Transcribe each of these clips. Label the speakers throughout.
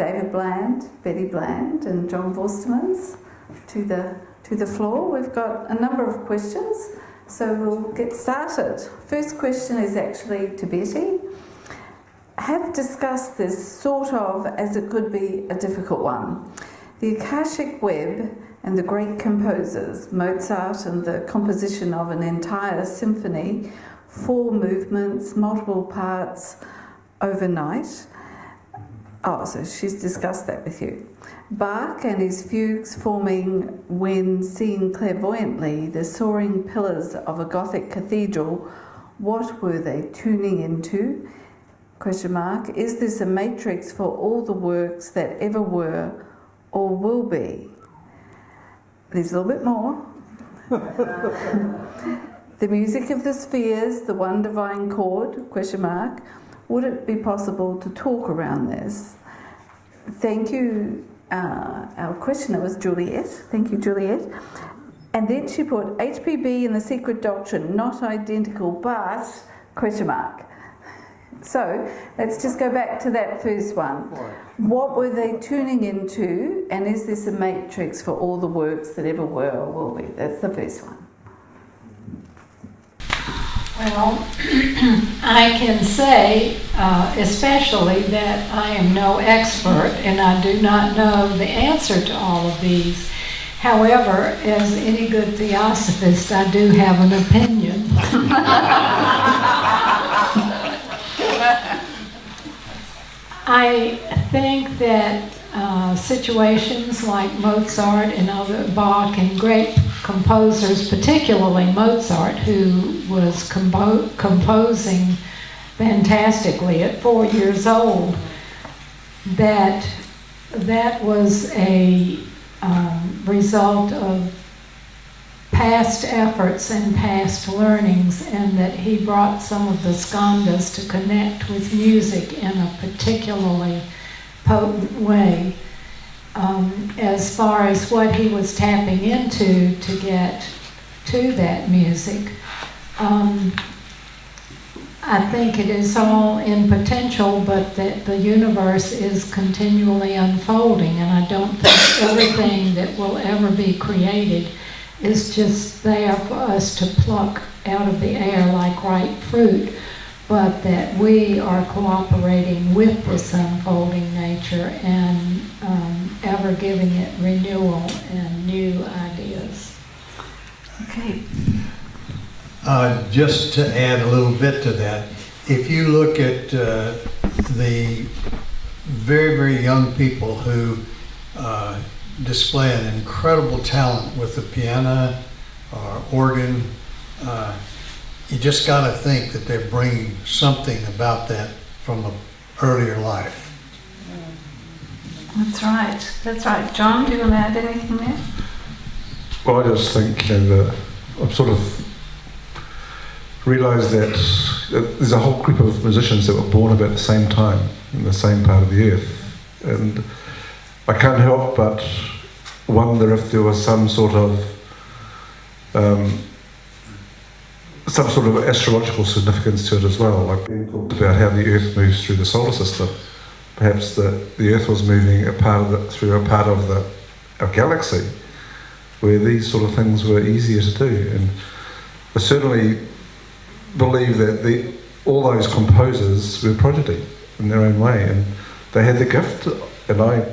Speaker 1: David Bland, Betty Bland and John Vorstermans to the floor. We've got a number of questions, so we'll get started. First question is actually to Betty. Have discussed this sort of as it could be a difficult one. The Akashic Web and the great composers, Mozart and the composition of an entire symphony, 4 movements, multiple parts, overnight. Oh, so she's discussed that with you. Bach and his fugues forming when seen clairvoyantly the soaring pillars of a Gothic cathedral, what were they tuning into? Question mark. Is this a matrix for all the works that ever were or will be? There's a little bit more. The music of the spheres, the one divine chord, question mark. Would it be possible to talk around this? Thank you. Our questioner was Juliet. Thank you, Juliet. And then she put HPB and the secret doctrine, not identical, but question mark. So let's just go back to that first one. What were they tuning into, and is this a matrix for all the works that ever were or will be? That's the first one.
Speaker 2: Well, I can say especially that I am no expert and I do not know the answer to all of these. However, as any good theosophist, I do have an opinion. I think that situations like Mozart and other Bach and great composers, particularly Mozart, who was composing fantastically at 4 years old, that was a result of past efforts and past learnings, and that he brought some of the skandhas to connect with music in a particularly potent way. As far as what he was tapping into to get to that music, I think it is all in potential, but that the universe is continually unfolding, and I don't think everything that will ever be created is just there for us to pluck out of the air like ripe fruit, but that we are cooperating with this unfolding nature and ever giving it renewal and new ideas.
Speaker 1: Okay.
Speaker 3: Just to add a little bit to that, if you look at the very, very young people who display an incredible talent with the piano or organ, you just got to think that they're bringing something about that from an earlier life.
Speaker 1: That's right. John, do you want to add anything there?
Speaker 4: Well, I just think that I've sort of realised that there's a whole group of musicians that were born about the same time in the same part of the earth, and I can't help but wonder if there was some sort of astrological significance to it as well. Like we talked about how the Earth moves through the solar system. Perhaps the Earth was moving through a part of our galaxy where these sort of things were easier to do. And I certainly believe that all those composers were prodigy in their own way, and they had the gift. And I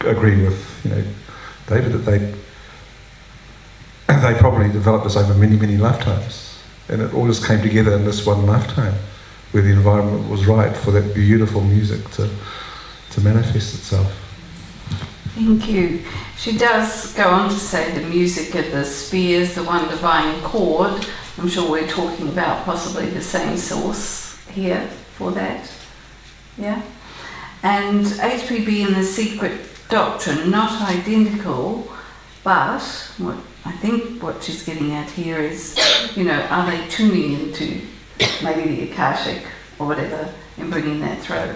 Speaker 4: agree with David that they probably developed this over many, many lifetimes, and it all just came together in this one lifetime where the environment was right for that beautiful music to manifest itself.
Speaker 1: Thank you. She does go on to say the music of the spheres, the one divine chord. I'm sure we're talking about possibly the same source here for that. Yeah? And HPB and the secret doctrine, not identical, but what she's getting at here is, are they tuning into maybe the Akashic or whatever and bringing that through?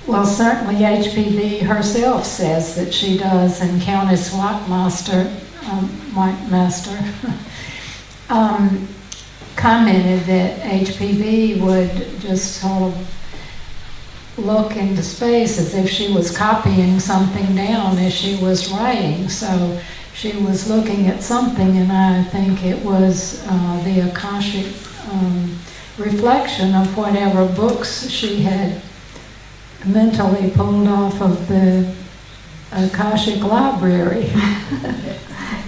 Speaker 2: Well, certainly HPB herself says that she does, and Countess Whitemaster commented that HPB would just sort of look into space as if she was copying something down as she was writing. So she was looking at something, and I think it was the Akashic reflection of whatever books she had mentally pulled off of the Akashic library.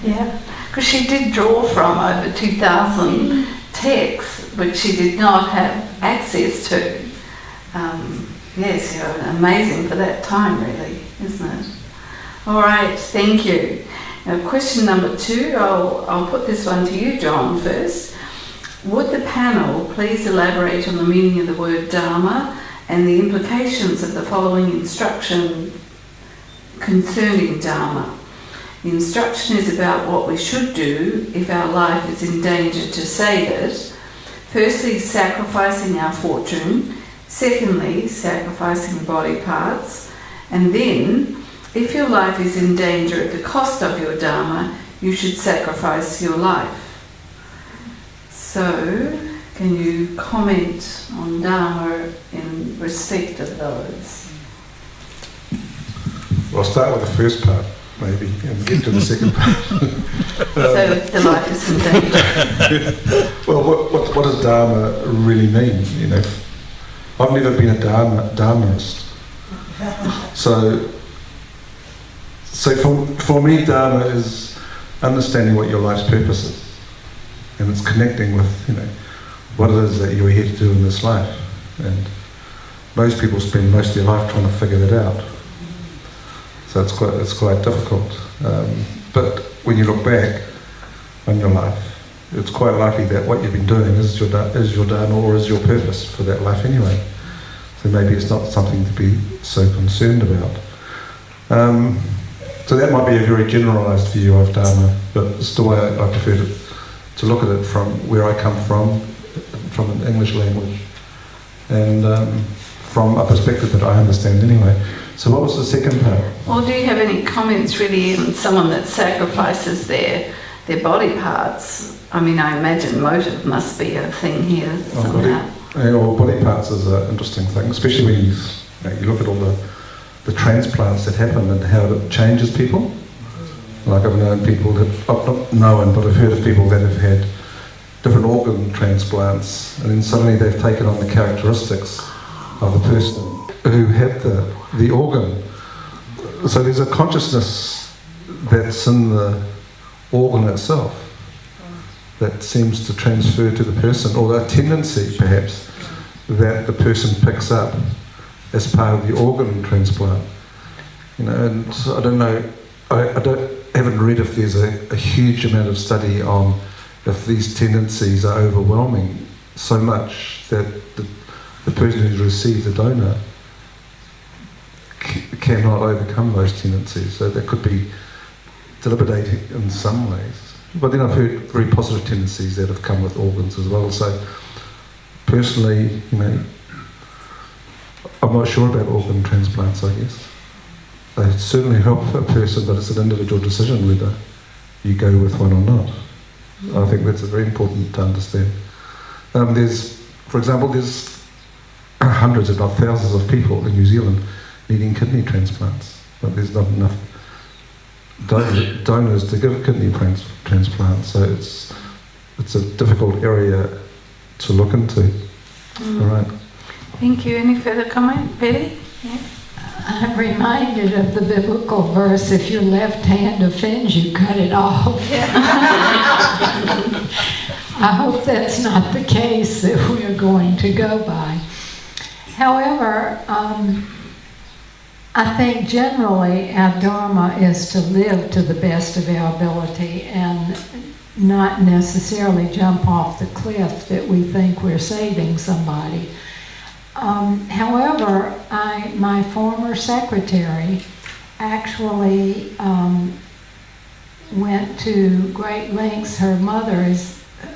Speaker 1: Yeah, because she did draw from over 2,000 texts, which she did not have access to. Yes, amazing for that time, really, isn't it? All right, thank you. Now, question number 2, I'll put this one to you, John, first. Would the panel please elaborate on the meaning of the word Dharma and the implications of the following instruction concerning Dharma? The instruction is about what we should do if our life is in danger to save it. Firstly, sacrificing our fortune. Secondly, sacrificing body parts. And then, if your life is in danger at the cost of your Dharma, you should sacrifice your life. So, can you comment on Dharma in respect of those?
Speaker 4: Well, I'll start with the first part, maybe, and get to the second part.
Speaker 1: So, the life is in danger.
Speaker 4: Well, what does Dharma really mean? You know, I've never been a Dharmaist. So for me, Dharma is understanding what your life's purpose is, and it's connecting with, you know, what it is that you're here to do in this life. And most people spend most of their life trying to figure that out. So it's quite difficult. But when you look back on your life, it's quite likely that what you've been doing is your Dharma or is your purpose for that life anyway. So maybe it's not something to be so concerned about. So that might be a very generalised view of Dharma, but it's the way I prefer to look at it from where I come from an English language, and from a perspective that I understand anyway. So what was the second part?
Speaker 1: Well, do you have any comments really on someone that sacrifices their body parts? I mean, I imagine motive must be a thing here somehow.
Speaker 4: Body parts is an interesting thing, especially when you look at all the transplants that happen and how it changes people. Like I've known people not known, but I've heard of people that have had different organ transplants, and then suddenly they've taken on the characteristics of the person who had the organ. So there's a consciousness that's in the organ itself that seems to transfer to the person, or a tendency perhaps that the person picks up as part of the organ transplant. You know, and I don't know, I haven't read if there's a huge amount of study on if these tendencies are overwhelming so much that the person who's received the donor cannot overcome those tendencies. So that could be debilitating in some ways. But then I've heard very positive tendencies that have come with organs as well. So personally, you know, I'm not sure about organ transplants, I guess. They certainly help a person, but it's an individual decision whether you go with one or not. I think that's very important to understand. For example, there's hundreds, if not thousands of people in New Zealand needing kidney transplants, but there's not enough donors to give kidney transplants, so it's a difficult area to look into. All right.
Speaker 1: Thank you. Any further comment, Betty? Yeah.
Speaker 2: I'm reminded of the biblical verse, if your left hand offends you, cut it off.
Speaker 1: Yeah.
Speaker 2: I hope that's not the case that we're going to go by. However, I think generally our Dharma is to live to the best of our ability and not necessarily jump off the cliff that we think we're saving somebody. However, my former secretary actually went to great lengths. Her mother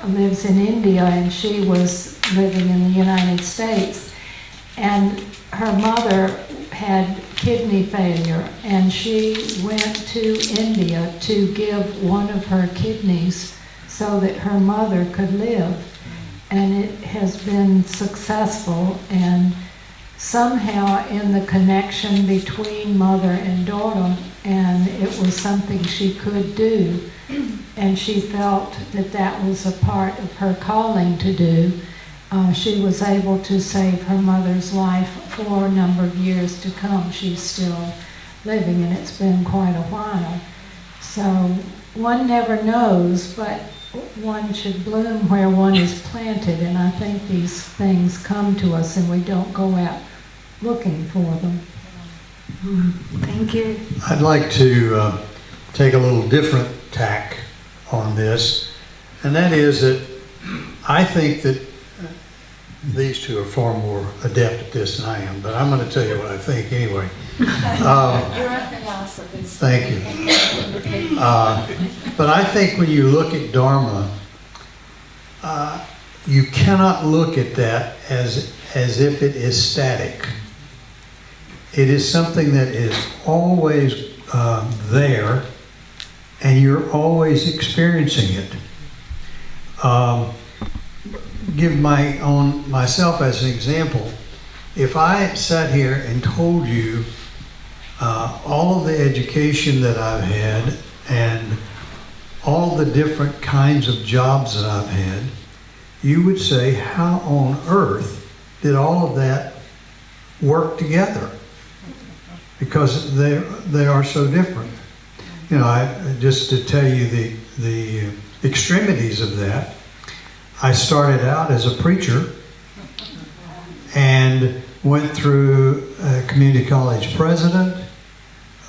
Speaker 2: lives in India and she was living in the United States. And her mother had kidney failure, and she went to India to give one of her kidneys so that her mother could live. And it has been successful, and somehow in the connection between mother and daughter, and it was something she could do, and she felt that that was a part of her calling to do. She was able to save her mother's life for a number of years to come. She's still living, and it's been quite a while. So one never knows, but one should bloom where one is planted, and I think these things come to us and we don't go out looking for them.
Speaker 1: Thank you.
Speaker 3: I'd like to take a little different tack on this, and that is that I think that these two are far more adept at this than I am, but I'm going to tell you what I think anyway.
Speaker 5: You're a philosopher.
Speaker 3: Thank you. But I think when you look at Dharma, you cannot look at that as if it is static. It is something that is always there, and you're always experiencing it. Give myself as an example. If I sat here and told you all of the education that I've had and all the different kinds of jobs that I've had, you would say, how on earth did all of that work together? Because they are so different. You know, just to tell you the extremities of that, I started out as a preacher and went through a community college president,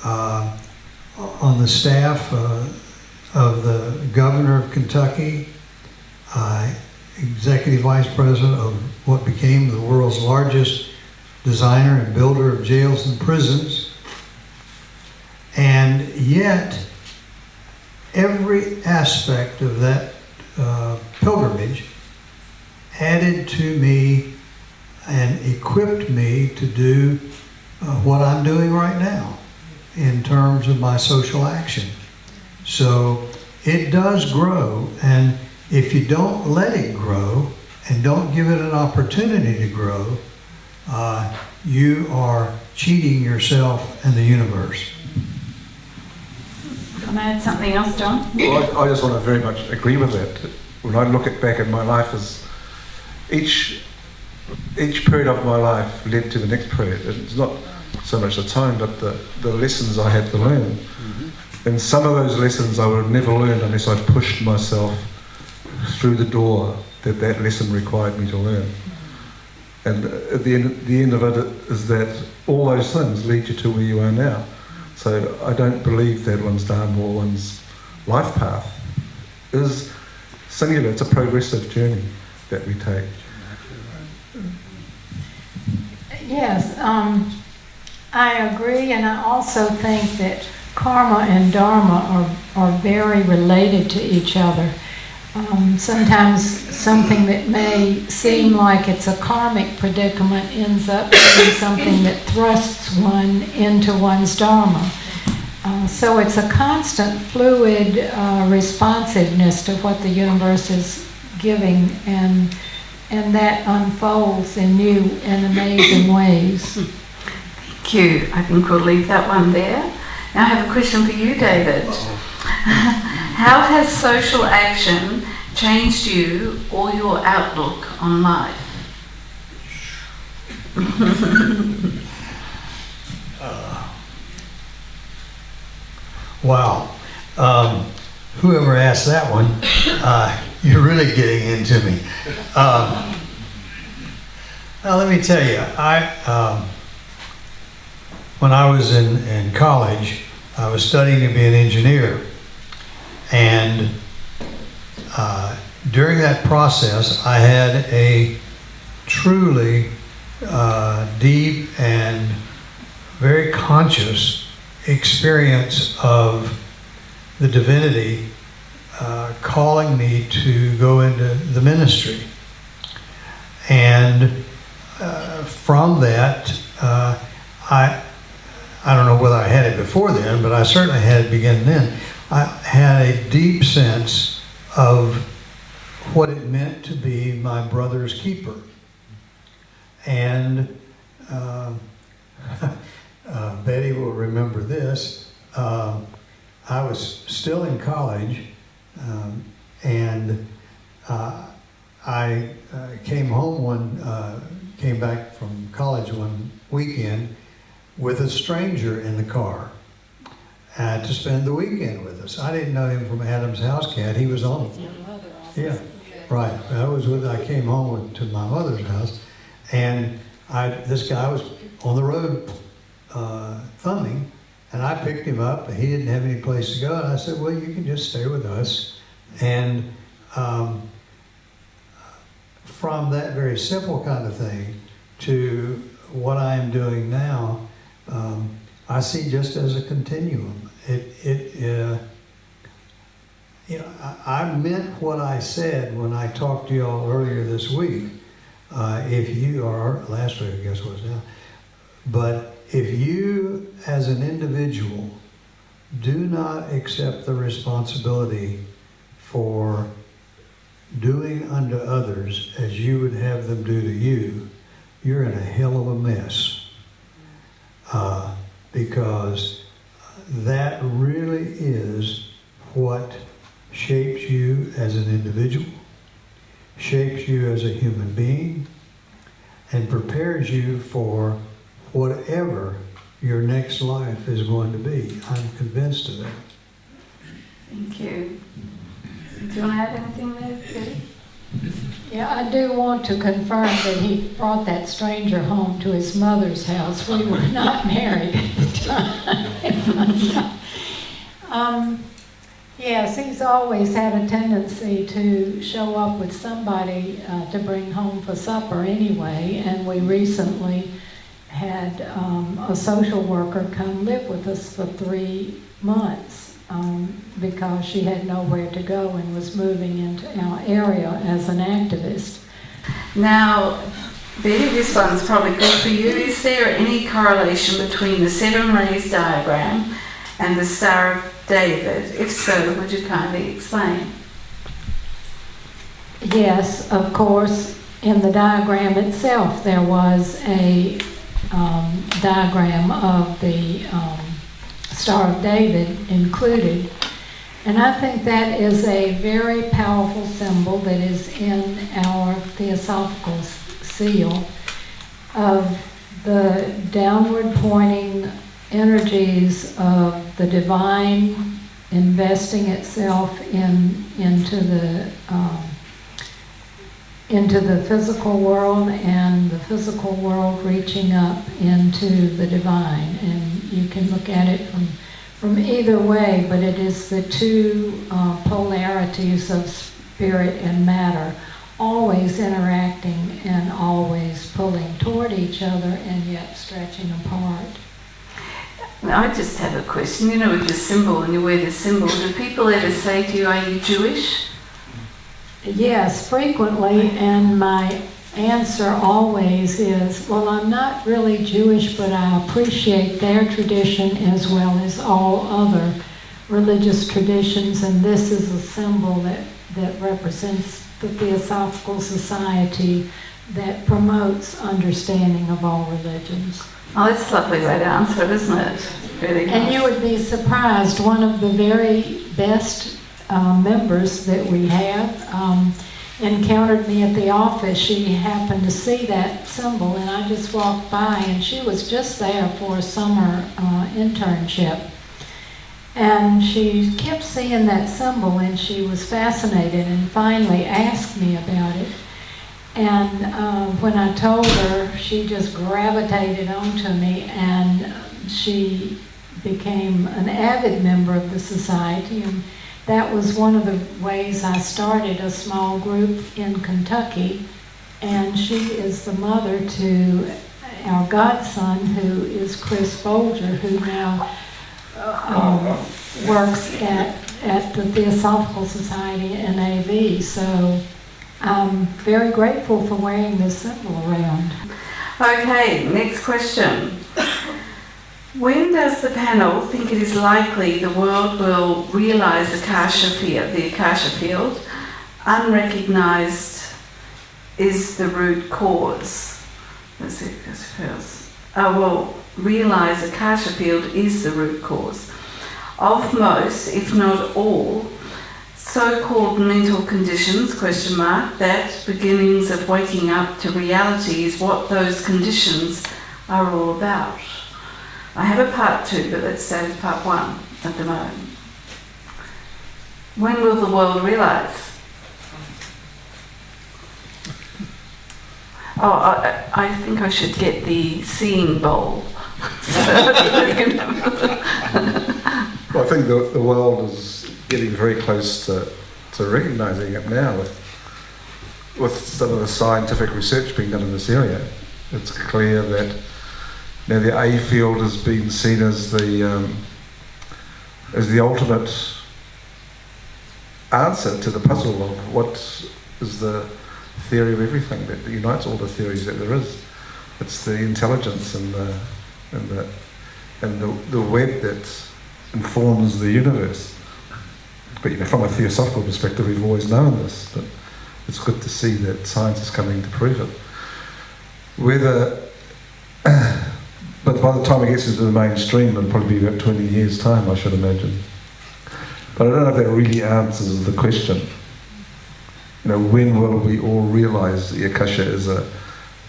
Speaker 3: on the staff of the governor of Kentucky, executive vice president of what became the world's largest designer and builder of jails and prisons. And yet, every aspect of that pilgrimage added to me and equipped me to do what I'm doing right now in terms of my social action. So it does grow, and if you don't let it grow and don't give it an opportunity to grow, you are cheating yourself and the universe.
Speaker 1: Can I add something else, John?
Speaker 4: Well, I just want to very much agree with that. When I look back at my life, as each period of my life led to the next period. It's not so much the time, but the lessons I had to learn. Mm-hmm. And some of those lessons I would have never learned unless I pushed myself through the door that lesson required me to learn. And at the end of it is that all those things lead you to where you are now. So I don't believe that one's Dharma or one's life path is singular. It's a progressive journey that we take.
Speaker 2: Yes, I agree, and I also think that karma and dharma are very related to each other. Sometimes something that may seem like it's a karmic predicament ends up being something that thrusts one into one's dharma. So it's a constant fluid responsiveness to what the universe is giving, and that unfolds in new and amazing ways.
Speaker 1: Thank you. I think we'll leave that one there. Now I have a question for you, David. How has social action changed you or your outlook on life?
Speaker 3: Wow. Whoever asked that one, you're really getting into me. Now let me tell you, when I was in college, I was studying to be an engineer. And during that process, I had a truly deep and very conscious experience of the divinity calling me to go into the ministry. And from that, I don't know whether I had it before then, but I certainly had it beginning then. I had a deep sense of what it meant to be my brother's keeper. And Betty will remember this. I was still in college, and I came back from college one weekend with a stranger in the car to spend the weekend with us. I didn't know him from Adam's House Cat. He was on. Yeah, right. I came home to my mother's house, and this guy was on the road thumbing, and I picked him up, and he didn't have any place to go, and I said, well, you can just stay with us. And from that very simple kind of thing to what I am doing now, I see just as a continuum. I meant what I said when I talked to y'all earlier this week. Or last week, I guess it was now. But if you, as an individual, do not accept the responsibility for doing unto others as you would have them do to you, you're in a hell of a mess. Because that really is what shapes you as an individual, shapes you as a human being, and prepares you for whatever your next life is going to be. I'm convinced of that.
Speaker 1: Thank you. Do you want to add anything there, Betty?
Speaker 2: Yeah, I do want to confirm that he brought that stranger home to his mother's house. We were not married at the time. Yes, he's always had a tendency to show up with somebody to bring home for supper anyway, and we recently had a social worker come live with us for 3 months. Because she had nowhere to go and was moving into our area as an activist.
Speaker 1: Now, Betty, this one's probably good for you. Is there any correlation between the 7 rays diagram and the Star of David? If so, would you kindly explain?
Speaker 2: Yes, of course, in the diagram itself there was a diagram of the Star of David included. And I think that is a very powerful symbol that is in our Theosophical seal of the downward pointing energies of the divine investing itself into the physical world, and the physical world reaching up into the divine. And you can look at it from either way, but it is the two polarities of spirit and matter always interacting and always pulling toward each other and yet stretching apart.
Speaker 1: Now, I just have a question. You know, with the symbol, and you wear the symbol, do people ever say to you, are you Jewish?
Speaker 2: Yes, frequently, and my answer always is, well, I'm not really Jewish, but I appreciate their tradition as well as all other religious traditions, and this is a symbol that represents the Theosophical Society that promotes understanding of all religions.
Speaker 1: Oh, that's a lovely way to answer it, isn't it? Really nice.
Speaker 2: And you would be surprised, one of the very best members that we have encountered me at the office. She happened to see that symbol, and I just walked by, and she was just there for a summer internship. And she kept seeing that symbol, and she was fascinated, and finally asked me about it. And when I told her, she just gravitated onto me, and she became an avid member of the society. And that was one of the ways I started a small group in Kentucky, and she is the mother to our godson, who is Chris Folger, who now works at the Theosophical Society in NAV. So I'm very grateful for wearing this symbol around.
Speaker 1: Okay, next question. When does the panel think it is likely the world will realise the Akasha field, unrecognised, is the root cause? Let's see, will realise Akasha field is the root cause of most, if not all, so-called mental conditions, question mark, that beginnings of waking up to reality is what those conditions are all about. I have a part 2, but let's stay with part 1 at the moment. When will the world realise? Oh, I think I should get the seeing bowl.
Speaker 4: Well, I think the world is getting very close to recognising it now with some of the scientific research being done in this area. It's clear that now the A field has been seen as the ultimate answer to the puzzle of what is the theory of everything that unites all the theories that there is. It's the intelligence and the web that informs the universe. But from a theosophical perspective, we've always known this, but it's good to see that science is coming to prove it. But by the time it gets into the mainstream, it'll probably be about 20 years' time, I should imagine. But I don't know if that really answers the question. When will we all realise the Akasha is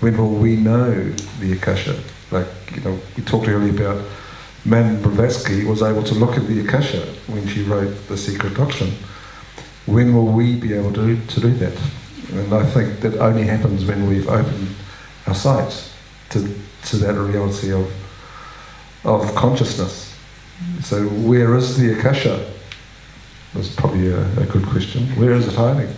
Speaker 4: when will we know the Akasha? We talked earlier about Madame Blavatsky was able to look at the Akasha when she wrote The Secret Doctrine. When will we be able to do that? And I think that only happens when we've opened our sight to that reality of consciousness. So where is the Akasha? That's probably a good question. Where is it hiding?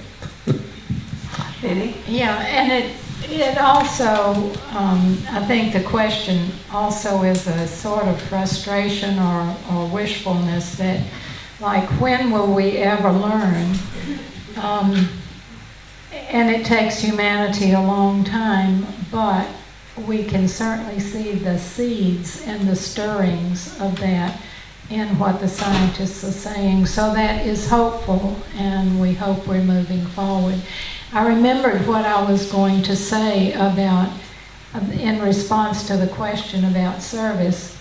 Speaker 1: Eddie?
Speaker 2: Yeah, and it also, I think the question also is a sort of frustration or wishfulness that, like, when will we ever learn? And it takes humanity a long time, but we can certainly see the seeds and the stirrings of that in what the scientists are saying. So that is hopeful, and we hope we're moving forward. I remembered what I was going to say about, in response to the question about service.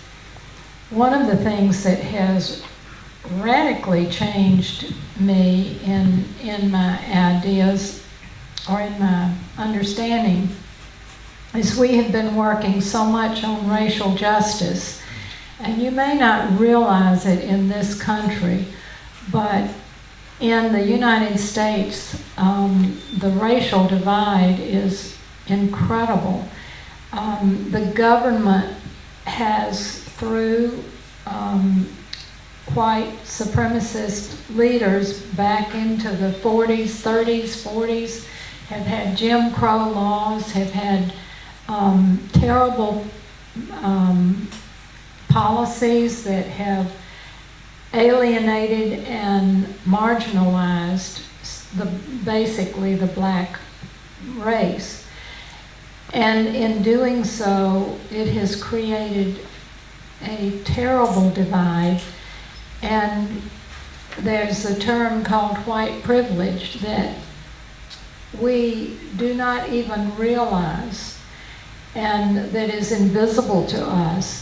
Speaker 2: One of the things that has radically changed me in my ideas or in my understanding is we have been working so much on racial justice. And you may not realize it in this country, but in the United States, the racial divide is incredible. The government has, through white supremacist leaders back into the 40s, 30s, 40s, have had Jim Crow laws, have had terrible policies that have alienated and marginalized basically the black race. And in doing so, it has created a terrible divide. And there's a term called white privilege that we do not even realize and that is invisible to us.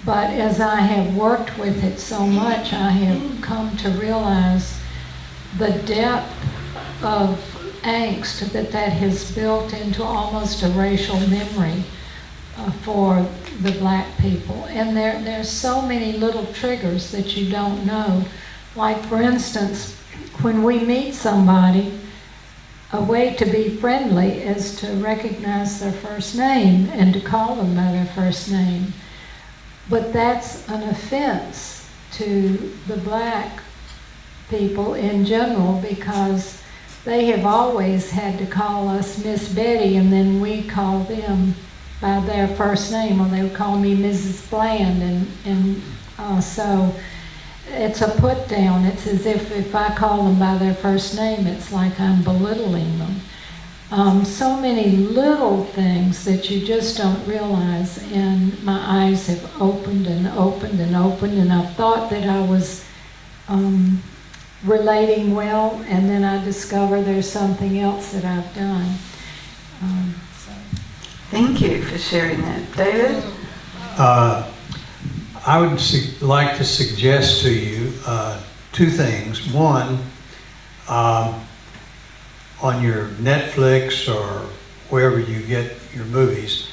Speaker 2: But as I have worked with it so much, I have come to realize the depth of angst that has built into almost a racial memory for the black people. And there's so many little triggers that you don't know. Like, for instance, when we meet somebody, a way to be friendly is to recognize their first name and to call them by their first name. But that's an offense to the black people in general, because they have always had to call us Miss Betty, and then we call them by their first name, or they would call me Mrs. Bland, and so it's a put down. It's as if I call them by their first name, it's like I'm belittling them. So many little things that you just don't realize, and my eyes have opened and opened and opened, and I've thought that I was relating well, and then I discover there's something else that I've done.
Speaker 1: Thank you for sharing that. David?
Speaker 3: I would like to suggest to you two things. One, on your Netflix or wherever you get your movies,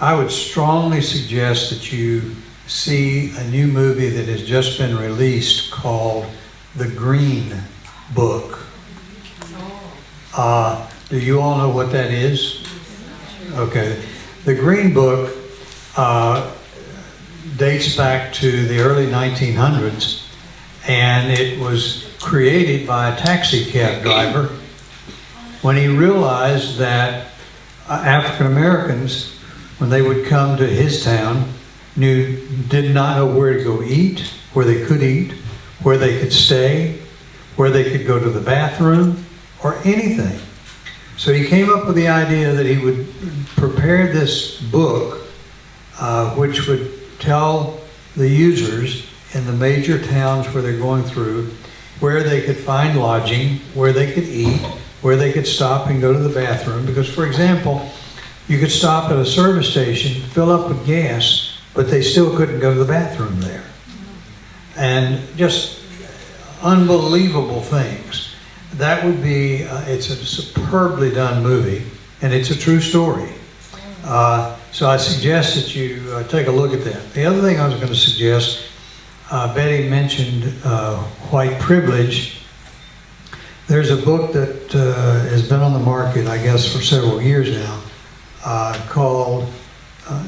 Speaker 3: I would strongly suggest that you see a new movie that has just been released called The Green Book. Do you all know what that is? Okay. The Green Book dates back to the early 1900s, and it was created by a taxi cab driver when he realized that African Americans, when they would come to his town, did not know where to go eat, where they could eat, where they could stay, where they could go to the bathroom, or anything. So he came up with the idea that he would prepare this book which would tell the users in the major towns where they're going through where they could find lodging, where they could eat, where they could stop and go to the bathroom. Because, for example, you could stop at a service station, fill up with gas, but they still couldn't go to the bathroom there. And just unbelievable things. That would be, it's a superbly done movie, and it's a true story. So I suggest that you take a look at that. The other thing I was going to suggest, Betty mentioned white privilege. There's a book that has been on the market, I guess, for several years now, called,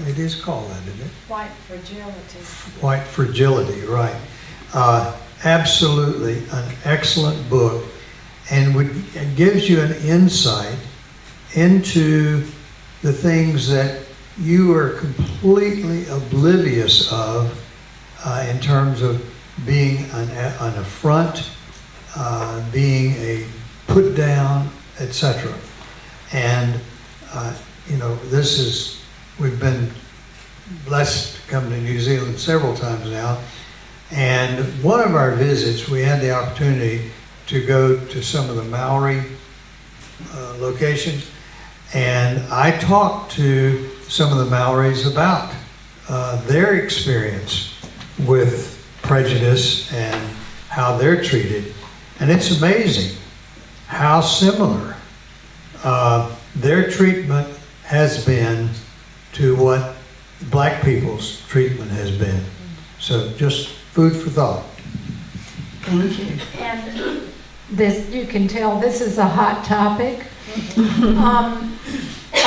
Speaker 3: it is called that, isn't it?
Speaker 5: White fragility.
Speaker 3: White Fragility, right. Absolutely an excellent book, and it gives you an insight into the things that you are completely oblivious of in terms of being an affront, being a put down, etc. And we've been blessed to come to New Zealand several times now. And one of our visits, we had the opportunity to go to some of the Maori locations. And I talked to some of the Maoris about their experience with prejudice and how they're treated. And it's amazing how similar their treatment has been to what black people's treatment has been. So just food for thought.
Speaker 1: Thank you.
Speaker 2: And this, you can tell this is a hot topic.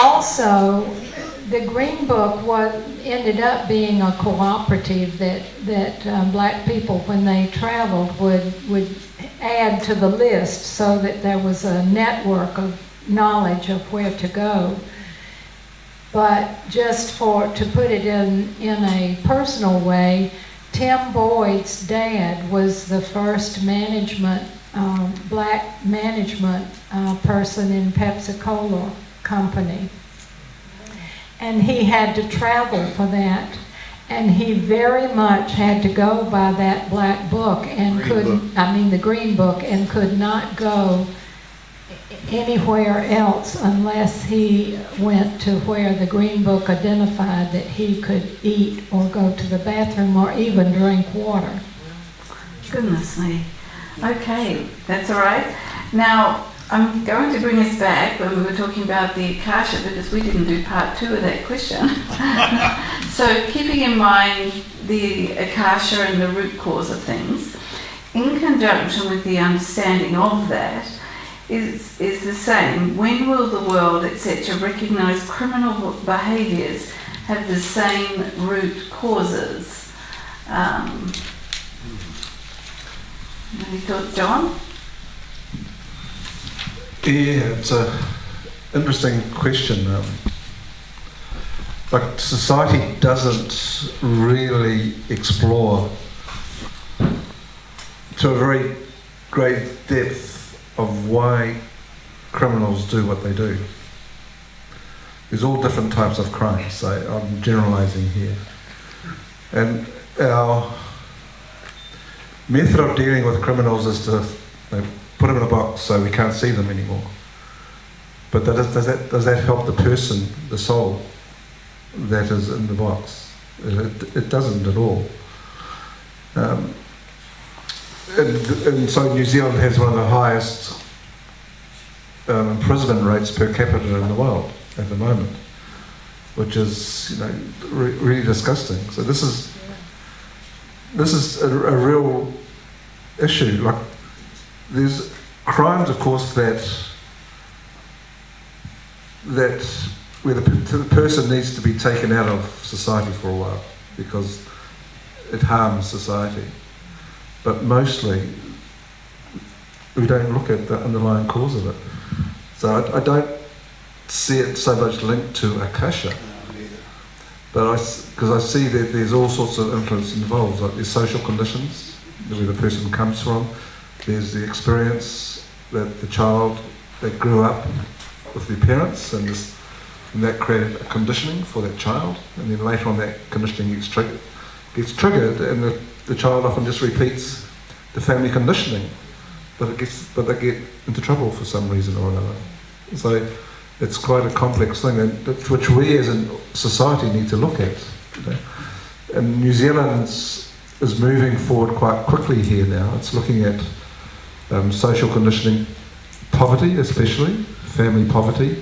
Speaker 2: Also, the Green Book ended up being a cooperative that black people, when they traveled, would add to the list so that there was a network of knowledge of where to go. But just to put it in a personal way, Tim Boyd's dad was the first black management person in Pepsi-Cola company. And he had to travel for that. And he very much had to go by that black book and the Green Book, and could not go anywhere else unless he went to where the Green Book identified that he could eat or go to the bathroom or even drink water.
Speaker 1: Goodness me. Okay, that's all right. Now, I'm going to bring us back when we were talking about the Akasha, because we didn't do part 2 of that question. So keeping in mind the Akasha and the root cause of things, in conjunction with the understanding of that, is the same. When will the world, etc., recognise criminal behaviours have the same root causes? Any thoughts, John?
Speaker 4: Yeah, it's an interesting question. But society doesn't really explore to a very great depth of why criminals do what they do. There's all different types of crimes, so I'm generalising here. And our method of dealing with criminals is to put them in a box so we can't see them anymore. But does that help the person, the soul that is in the box? It doesn't at all. And so New Zealand has one of the highest imprisonment rates per capita in the world at the moment, which is really disgusting. So this is a real issue. Like, there's crimes, of course, that where the person needs to be taken out of society for a while because it harms society. But mostly, we don't look at the underlying cause of it. So I don't see it so much linked to akasha. But because I see that there's all sorts of influence involved, like there's social conditions, where the person comes from, there's the experience that the child that grew up with their parents, and that created a conditioning for that child, and then later on that conditioning gets triggered, and the child often just repeats the family conditioning, but they get into trouble for some reason or another. So it's quite a complex thing, which we as a society need to look at. And New Zealand is moving forward quite quickly here now. It's looking at social conditioning, poverty especially, family poverty,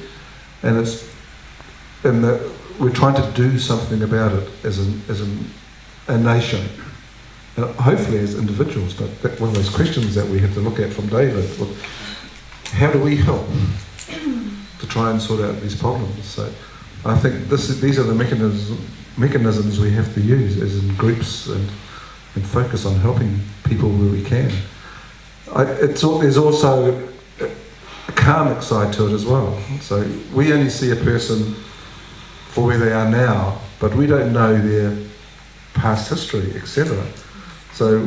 Speaker 4: and we're trying to do something about it as a nation, and hopefully as individuals. But one of those questions that we have to look at from David, how do we help to try and sort out these problems? So I think these are the mechanisms we have to use as in groups and focus on helping people where we can. There's also a karmic side to it as well. So we only see a person for where they are now, but we don't know their past history, etc. So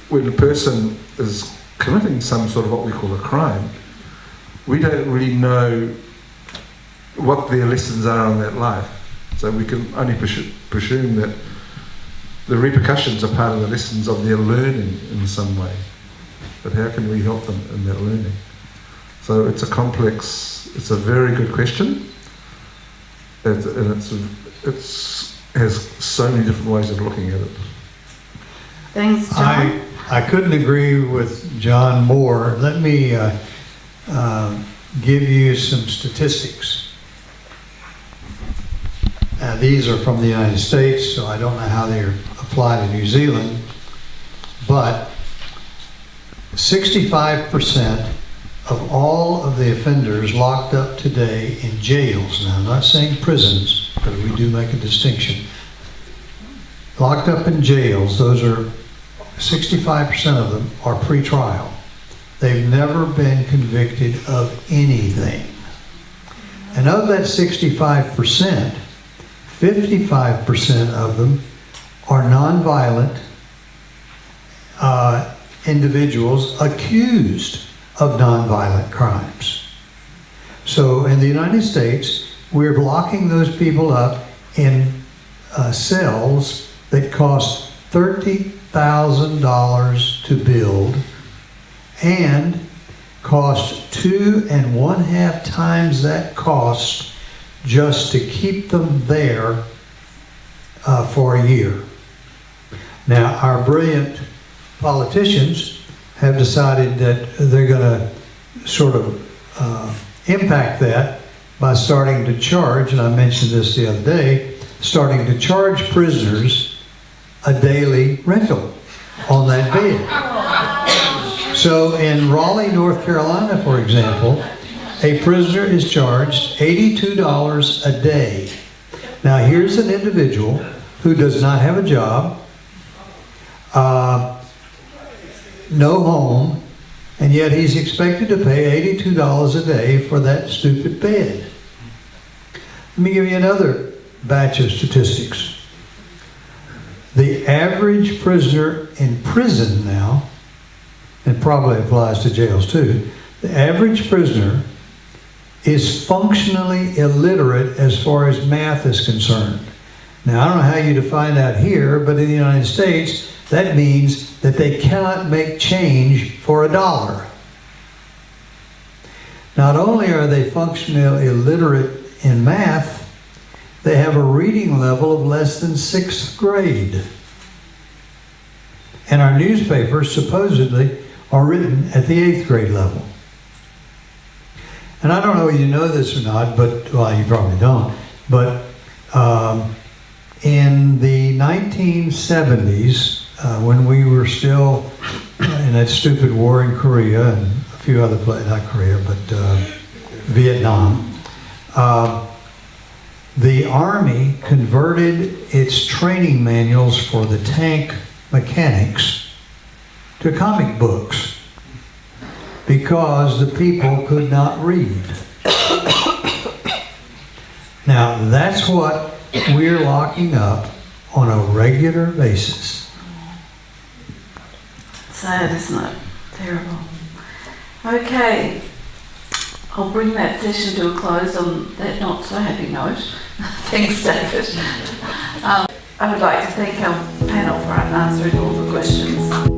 Speaker 4: when a person is committing some sort of what we call a crime, we don't really know what their lessons are in that life. So we can only presume that the repercussions are part of the lessons of their learning in some way. But how can we help them in that learning? So it's a very good question. And it has so many different ways of looking at it.
Speaker 1: Thanks, John.
Speaker 3: I couldn't agree with John more. Let me give you some statistics. Now, these are from the United States, so I don't know how they apply to New Zealand, but 65% of all of the offenders locked up today in jails, now I'm not saying prisons, but we do make a distinction, locked up in jails, those are 65% of them are pre-trial. They've never been convicted of anything. And of that 65%, 55% of them are nonviolent individuals accused of nonviolent crimes. So in the United States, we're locking those people up in cells that cost $30,000 to build and cost 2.5 times that cost just to keep them there for a year. Now, our brilliant politicians have decided that they're going to sort of impact that by starting to charge, and I mentioned this the other day, starting to charge prisoners a daily rental on that bed. So in Raleigh, North Carolina, for example, a prisoner is charged $82 a day. Now here's an individual who does not have a job, no home, and yet he's expected to pay $82 a day for that stupid bed. Let me give you another batch of statistics. The average prisoner in prison now, and probably applies to jails too, the average prisoner is functionally illiterate as far as math is concerned. Now, I don't know how you define that here, but in the United States, that means that they cannot make change for $1. Not only are they functionally illiterate in math,
Speaker 6: they have a reading level of less than 6th grade. And our newspapers supposedly are written at the 8th grade level. And I don't know if you know this or not, but, well, you probably don't, but in the 1970s, when we were still in that stupid war in Korea and a few other places, not Korea, but Vietnam, the Army converted its training manuals for the tank mechanics to comic books because the people could not read. Now, that's what we're locking up on a regular basis.
Speaker 1: Sad, isn't it? Terrible. Okay, I'll bring that session to a close on that not so happy note. Thanks, David. I would like to thank our panel for answering all the questions.